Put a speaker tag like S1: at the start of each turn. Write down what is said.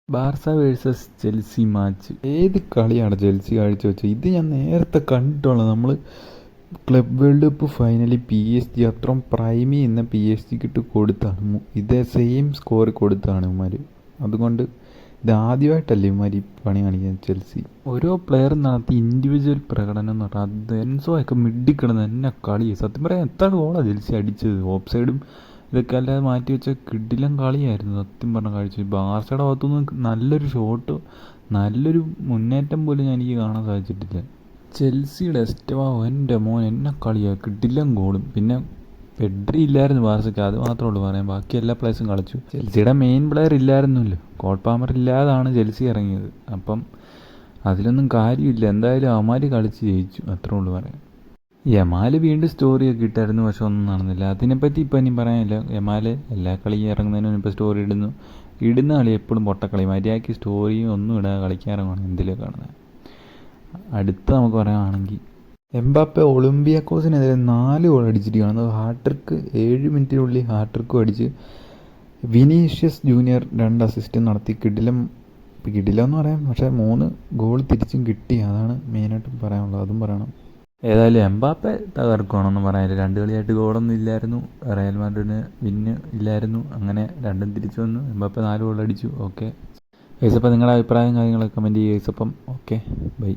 S1: Barca versus Chelsea match. ഏത് കളിയാണ് Chelsea കാഴ്ചവെച്ചത്? ഇത് ഞാൻ നേരത്തെ കണ്ടിട്ടുള്ളത്. നമ്മൾ club world cup finally PSG അത്രയും പ്രൈമി എന്ന PSG ഇട്ട് കൊടുത്താണ്. ഇതേ സെയിം സ്കോർ കൊടുത്താണ് ഇവന്മാർ. അതുകൊണ്ട് ഇതാദ്യമായിട്ടല്ലേ ഇവന്മാർ ഈ പണി കാണിക്കുന്നത് ചെൽസി. ഓരോ പ്ലെയറും നടത്തി ഇൻഡിവിജ്വൽ പ്രകടനം എന്ന് പറഞ്ഞാൽ അത് എൻസോയൊക്കെ മിഡിക്കിടുന്ന എന്നെ കളി. സത്യം പറയാൻ എത്ര ഗോളാണ് ചെൽസി അടിച്ചത്. ഓഫ് സൈഡും ഇതൊക്കെ അല്ലാതെ മാറ്റി വെച്ച കിടിലൻ കളിയായിരുന്നു സത്യം പറഞ്ഞ കാഴ്ച. ബാർസയുടെ ഭാഗത്തുനിന്ന് നല്ലൊരു ഷോട്ട്, നല്ലൊരു മുന്നേറ്റം പോലും എനിക്ക് കാണാൻ സാധിച്ചിട്ടില്ല. ചെൽസിയുടെ എസ്റ്റവാ എൻ്റെ മോൻ എന്നെ കളിയാണ്, കിടിലൻ ഗോളും. പിന്നെ പെഡ്രി ഇല്ലായിരുന്നു ബാർസയ്ക്ക്, അത് മാത്രമേ ഉള്ളൂ പറയാൻ. ബാക്കി എല്ലാ പ്ലേയേഴ്സും കളിച്ചു. ചെൽസിയുടെ മെയിൻ പ്ലെയർ ഇല്ലായിരുന്നല്ലോ, കോൾ പാമർ ഇല്ലാതാണ് ചെൽസി ഇറങ്ങിയത്. അപ്പം അതിലൊന്നും കാര്യമില്ല. എന്തായാലും അവന്മാർ കളിച്ച് ജയിച്ചു, അത്രേ ഉള്ളൂ പറയാൻ. യമാൽ വീണ്ടും സ്റ്റോറിയൊക്കെ ഇട്ടായിരുന്നു, പക്ഷെ ഒന്നും നടന്നില്ല. അതിനെപ്പറ്റി ഇപ്പം ഇനി പറയാനില്ല. യമാൽ എല്ലാ കളിയും ഇറങ്ങുന്നതിന് മുൻപ് സ്റ്റോറി ഇടുന്ന കളി എപ്പോഴും പൊട്ടക്കളി. മര്യാദയ്ക്ക് സ്റ്റോറിയും ഒന്നും ഇടാതെ കളിക്കാറങ്ങാണ് എന്തിലൊക്കെ കാണുന്നത്. അടുത്ത നമുക്ക് പറയുകയാണെങ്കിൽ എംബാപ്പെ ഒളിമ്പിയാക്കോസിനെതിരെ 4 ഗോൾ അടിച്ചിരിക്കുകയാണ്. ഹാട്രിക്ക് 7 മിനിറ്റിനുള്ളിൽ ഹാട്രിക്കും അടിച്ച്. വിനീഷ്യസ് ജൂനിയർ 2 അസിസ്റ്റും നടത്തി. കിടിലമെന്ന് പറയാം, പക്ഷേ 3 ഗോൾ തിരിച്ചും കിട്ടി. അതാണ് മെയിനായിട്ടും പറയാനുള്ളത്, അതും പറയണം. ഏതായാലും എംബാപ്പെ തകർക്കുകയാണെന്ന് പറയാനില്ല. 2 കളിയായിട്ട് ഗോളൊന്നും ഇല്ലായിരുന്നു. റയൽ മാഡ്രിഡിന് വിന്ന് ഇല്ലായിരുന്നു. അങ്ങനെ രണ്ടും തിരിച്ചു വന്നു. എംബാപ്പെ 4 ഗോൾ അടിച്ചു. ഓക്കെ ഗൈസ്, അപ്പോൾ നിങ്ങളുടെ അഭിപ്രായം കാര്യങ്ങളൊക്കെ കമൻറ്റ് ചെയ്യുക ഗൈസ്. അപ്പം ഓക്കെ, ബൈ.